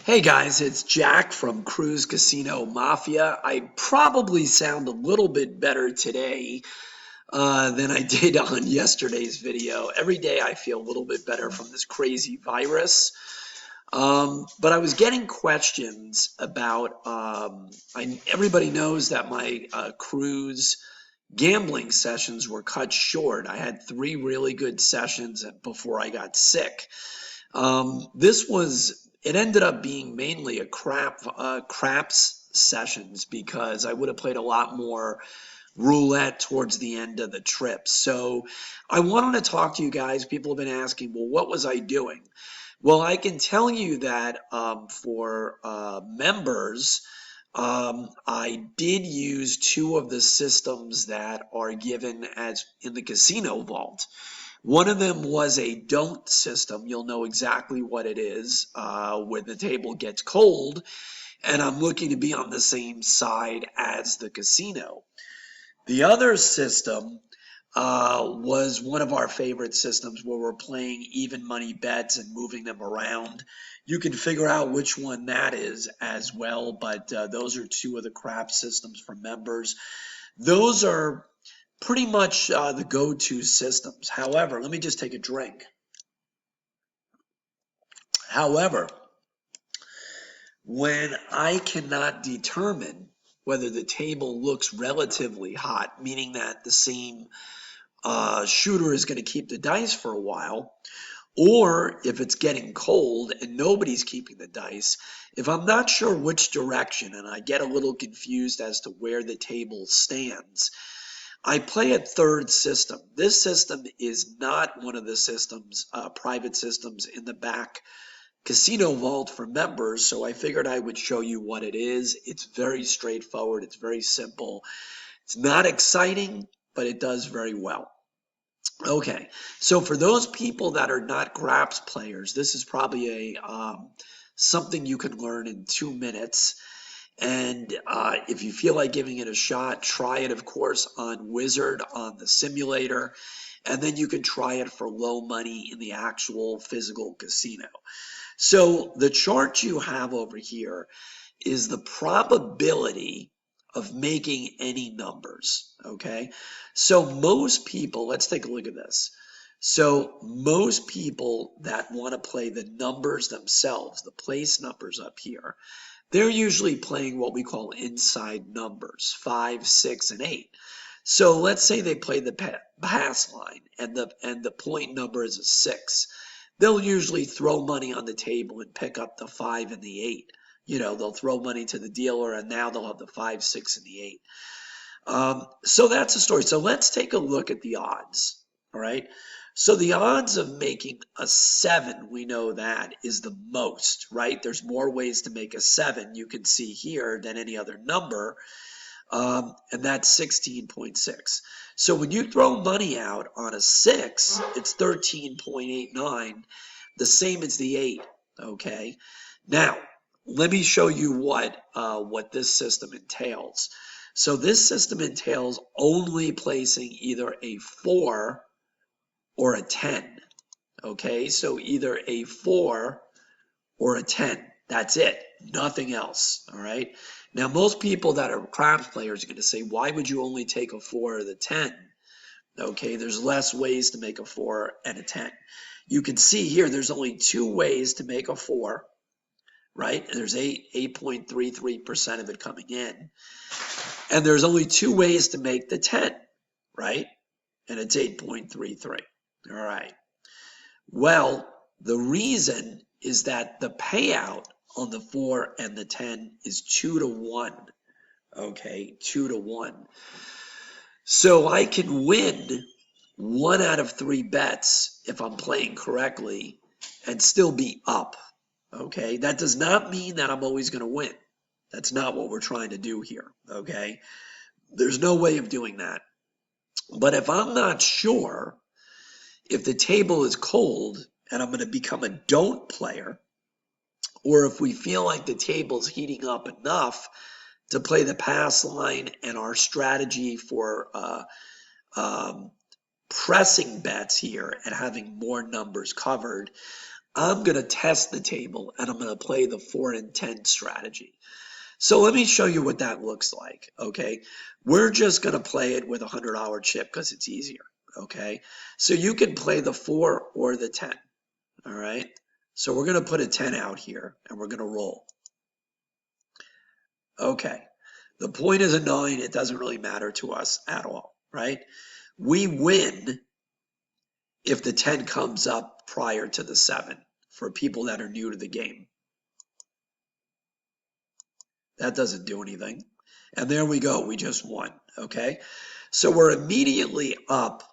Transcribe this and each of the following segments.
Hey guys, it's Jack from Cruise Casino Mafia. I probably sound a little bit better today than I did on yesterday's video. Every day I feel a little bit better from this crazy virus. But I was getting questions about, everybody knows that my cruise gambling sessions were cut short. I had 3 really good sessions before I got sick. It ended up being mainly a craps sessions because I would have played a lot more roulette towards the end of the trip. So I wanted to talk to you guys. People have been asking, well, what was I doing? Well, I can tell you that for members, I did use 2 of the systems that are given as in the casino vault. One of them was a don't system. You'll know exactly what it is when the table gets cold, and I'm looking to be on the same side as the casino. The other system was one of our favorite systems where we're playing even money bets and moving them around. You can figure out which one that is as well, but those are 2 of the crap systems for members. Those are pretty much the go-to systems. However, let me just take a drink. However, when I cannot determine whether the table looks relatively hot, meaning that the same shooter is going to keep the dice for a while, or if it's getting cold and nobody's keeping the dice, if I'm not sure which direction and I get a little confused as to where the table stands, I play a third system. This system is not one of the systems, private systems in the back casino vault for members, so I figured I would show you what it is. It's very straightforward. It's very simple. It's not exciting, but it does very well. Okay, so for those people that are not craps players, this is probably something you can learn in 2 minutes. And if you feel like giving it a shot, try it, of course, on Wizard on the simulator. And then you can try it for low money in the actual physical casino. So the chart you have over here is the probability of making any numbers. Okay. So most people, let's take a look at this. So most people that want to play the numbers themselves, the place numbers up here, they're usually playing what we call inside numbers, 5, 6, and 8. So let's say they play the pass line and the point number is a 6. They'll usually throw money on the table and pick up the 5 and the 8. You know, they'll throw money to the dealer and now they'll have the 5, 6, and the 8. So that's the story. So let's take a look at the odds. All right. So the odds of making a 7, we know that is the most, right? There's more ways to make a 7 you can see here than any other number, and that's 16.6. So when you throw money out on a 6, it's 13.89, the same as the 8, okay? Now, let me show you what this system entails. So this system entails only placing either a 4 or a 10, okay? So either a 4 or a 10. That's it. Nothing else, all right? Now, most people that are craps players are going to say, why would you only take a 4 or the 10? Okay, there's less ways to make a 4 and a 10. You can see here there's only 2 ways to make a 4, right? And there's 8.33% of it coming in. And there's only 2 ways to make the 10, right? And it's 8.33. All right. Well, the reason is that the payout on the 4 and the 10 is 2 to 1. Okay, 2 to 1. So I can win 1 out of 3 bets if I'm playing correctly and still be up. Okay, that does not mean that I'm always going to win. That's not what we're trying to do here. Okay, there's no way of doing that. But if I'm not sure if the table is cold and I'm going to become a don't player, or if we feel like the table's heating up enough to play the pass line and our strategy for pressing bets here and having more numbers covered, I'm going to test the table and I'm going to play the 4 and 10 strategy. So let me show you what that looks like, okay? We're just going to play it with a $100 chip because it's easier, okay? So you can play the 4 or the 10, all right? So we're going to put a 10 out here and we're going to roll. Okay, the point is a 9. It doesn't really matter to us at all, right? We win if the 10 comes up prior to the 7 for people that are new to the game. That doesn't do anything. And there we go. We just won. Okay. So we're immediately up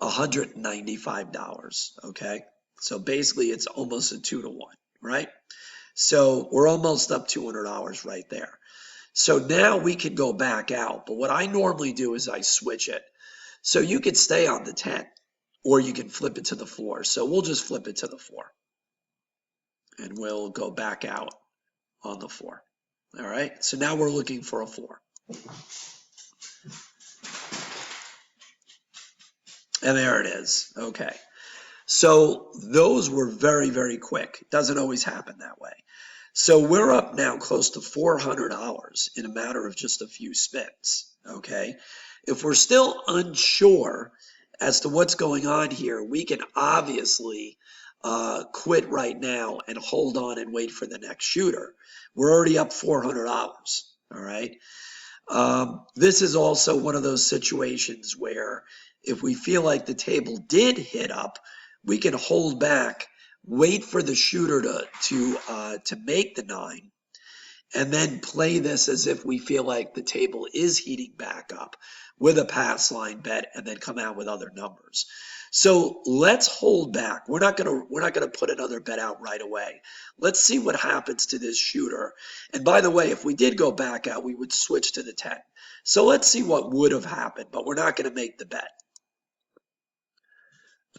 $195. Okay. So basically it's almost a 2-to-1, right? So we're almost up $200 right there. So now we can go back out. But what I normally do is I switch it. So you could stay on the 10 or you can flip it to the 4. So we'll just flip it to the 4 and we'll go back out on the 4. All right. So now we're looking for a 4. And there it is. Okay. So those were very, very quick. It doesn't always happen that way. So we're up now close to $400 in a matter of just a few spins. Okay. If we're still unsure as to what's going on here, we can obviously quit right now and hold on and wait for the next shooter. We're already up $400. All right. This is also one of those situations where if we feel like the table did hit up, we can hold back, wait for the shooter to make the 9, and then play this as if we feel like the table is heating back up with a pass line bet and then come out with other numbers. So let's hold back. We're not gonna put another bet out right away. Let's see what happens to this shooter. And by the way, if we did go back out, we would switch to the 10. So let's see what would have happened, but we're not gonna make the bet.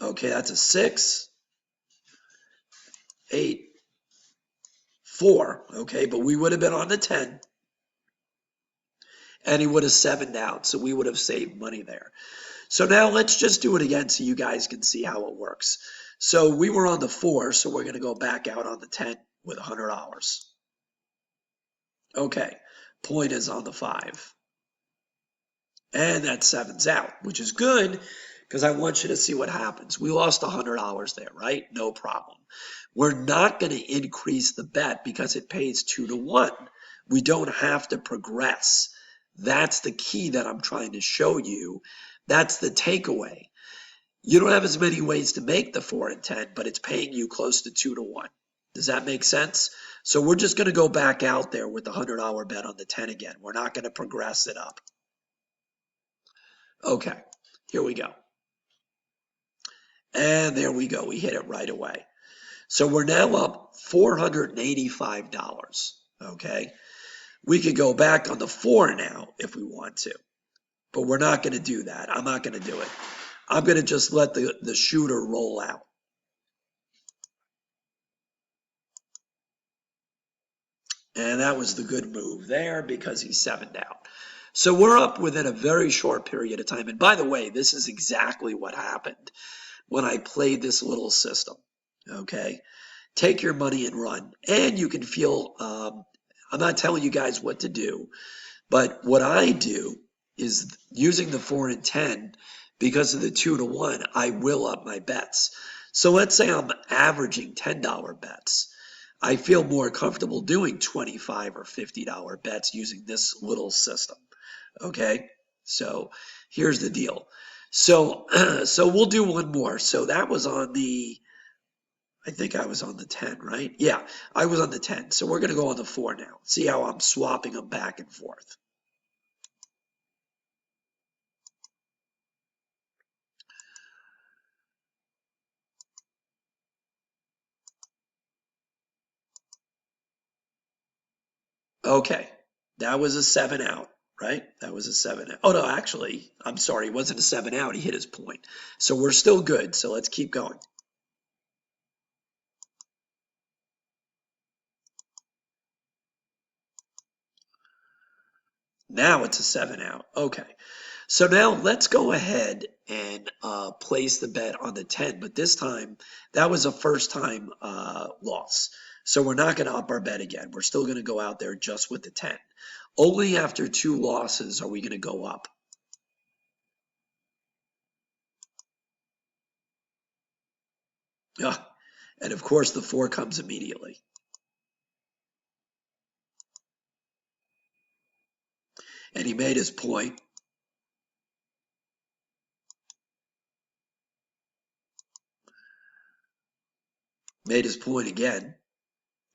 Okay, that's a 6, 8, 4. Okay, but we would have been on the 10. And he would have 7'd out, so we would have saved money there. So now let's just do it again so you guys can see how it works. So we were on the 4, so we're going to go back out on the 10 with $100. Okay, point is on the 5. And that 7's out, which is good because I want you to see what happens. We lost $100 there, right? No problem. We're not going to increase the bet because it pays 2-to-1. We don't have to progress. That's the key that I'm trying to show you. That's the takeaway. You don't have as many ways to make the 4 and 10, but it's paying you close to 2-to-1. Does that make sense? So we're just going to go back out there with the $100 bet on the 10 again. We're not going to progress it up. Okay, here we go. And there we go. We hit it right away. So we're now up $485. Okay. We could go back on the 4 now if we want to, but we're not going to do that. I'm not going to do it. I'm going to just let the shooter roll out. And that was the good move there because he 7'd out. So we're up within a very short period of time. And by the way, this is exactly what happened when I played this little system. Okay. Take your money and run. And you can feel, I'm not telling you guys what to do, but what I do is using the 4 and 10 because of the 2-to-1, I will up my bets. So let's say I'm averaging $10 bets. I feel more comfortable doing $25 or $50 bets using this little system. Okay, so here's the deal. So we'll do one more. So that was on the, I think I was on the 10, right? Yeah, I was on the 10. So we're going to go on the 4 now. See how I'm swapping them back and forth. Okay, that was a 7 out, right? That was a 7 out. Oh, no, actually, I'm sorry. It wasn't a 7 out. He hit his point. So we're still good. So let's keep going. Now it's a 7 out. Okay. So now let's go ahead and place the bet on the 10, but this time that was a first time loss. So we're not going to up our bet again. We're still going to go out there just with the 10. Only after 2 losses are we going to go up. And of course the 4 comes immediately. And he made his point. Made his point again.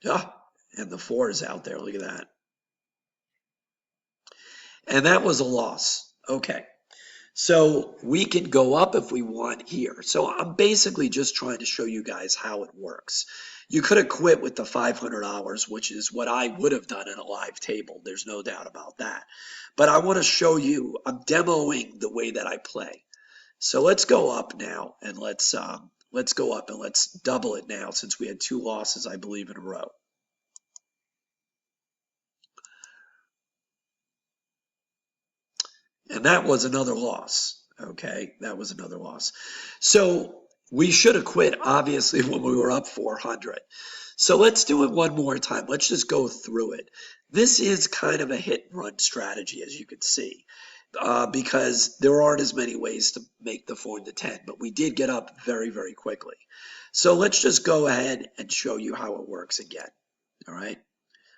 And the 4 is out there. Look at that. And that was a loss. Okay. So we can go up if we want here. So I'm basically just trying to show you guys how it works. You could have quit with the $500, which is what I would have done in a live table. There's no doubt about that. But I want to show you, I'm demoing the way that I play. So let's go up now and let's go up and let's double it now since we had 2 losses, I believe, in a row. And that was another loss. Okay, that was another loss. So we should have quit, obviously, when we were up 400. So let's do it one more time. Let's just go through it. This is kind of a hit and run strategy, as you can see, because there aren't as many ways to make the 4 and the 10, but we did get up very, very quickly. So let's just go ahead and show you how it works again. All right.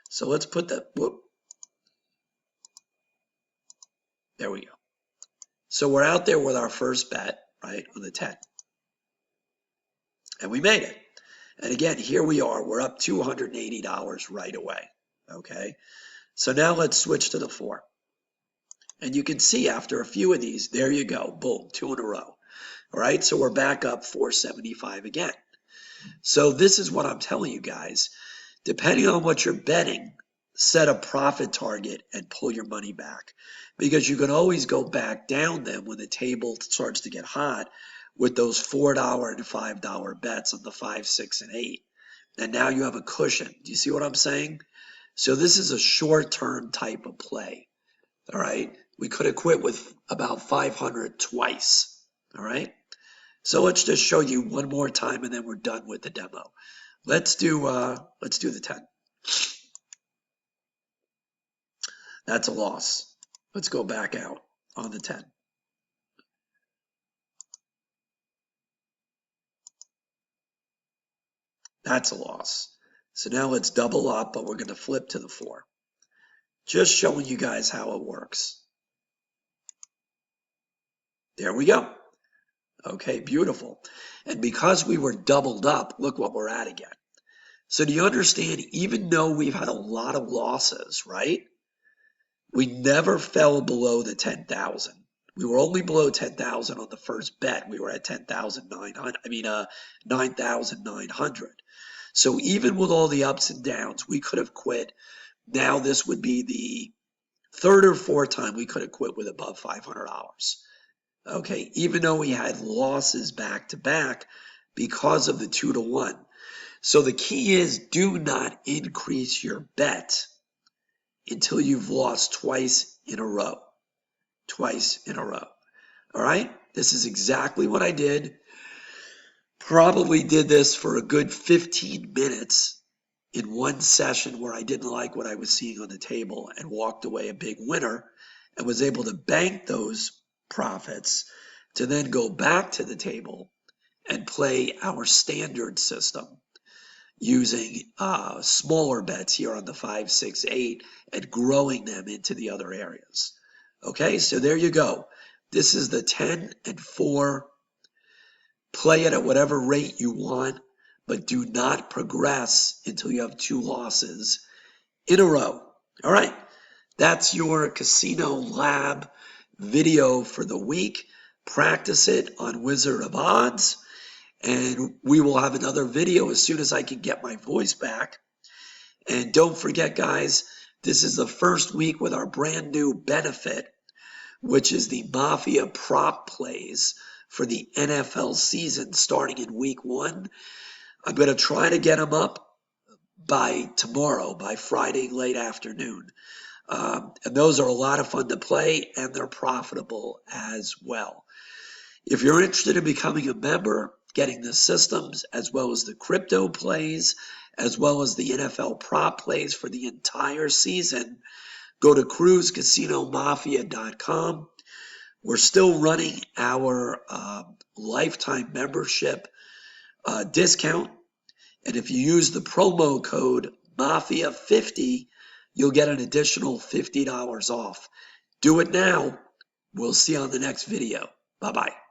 So let's put the, there we go. So we're out there with our first bet, right, on the 10. And we made it. And again, here we are. We're up $280 right away. Okay. So now let's switch to the 4. And you can see after a few of these, there you go. Boom, 2 in a row. All right. So we're back up 475 again. So this is what I'm telling you guys. Depending on what you're betting, set a profit target and pull your money back, because you can always go back down then when the table starts to get hot with those $4 and $5 bets on the 5, 6, and 8. And now you have a cushion. Do you see what I'm saying? So this is a short-term type of play. All right. We could have quit with about 500 twice. All right. So let's just show you one more time and then we're done with the demo. Let's do the 10. That's a loss. Let's go back out on the 10. That's a loss. So now let's double up, but we're going to flip to the 4. Just showing you guys how it works. There we go. Okay, beautiful. And because we were doubled up, look what we're at again. So do you understand, even though we've had a lot of losses, right? We never fell below the 10,000. We were only below 10,000 on the first bet. We were at 9,900. So even with all the ups and downs, we could have quit. Now this would be the 3rd or 4th time we could have quit with above $500. Okay, even though we had losses back to back because of the 2-to-1. So the key is, do not increase your bet until you've lost twice in a row. Twice in a row. All right? This is exactly what I did. Probably did this for a good 15 minutes in one session where I didn't like what I was seeing on the table and walked away a big winner and was able to bank those profits to then go back to the table and play our standard system using smaller bets here on the 5, 6, 8 and growing them into the other areas. Okay, so there you go. This is the 10 and 4. Play it at whatever rate you want, but do not progress until you have 2 losses in a row. All right, that's your Casino Lab video for the week. Practice it on Wizard of Odds. And we will have another video as soon as I can get my voice back. And don't forget, guys, this is the first week with our brand new benefit, which is the Mafia prop plays for the NFL season starting in week 1. I'm going to try to get them up by tomorrow, by Friday late afternoon. And those are a lot of fun to play, and they're profitable as well. If you're interested in becoming a member, getting the systems as well as the crypto plays, as well as the NFL prop plays for the entire season, go to cruisecasinomafia.com. We're still running our lifetime membership discount. And if you use the promo code MAFIA50, you'll get an additional $50 off. Do it now. We'll see you on the next video. Bye-bye.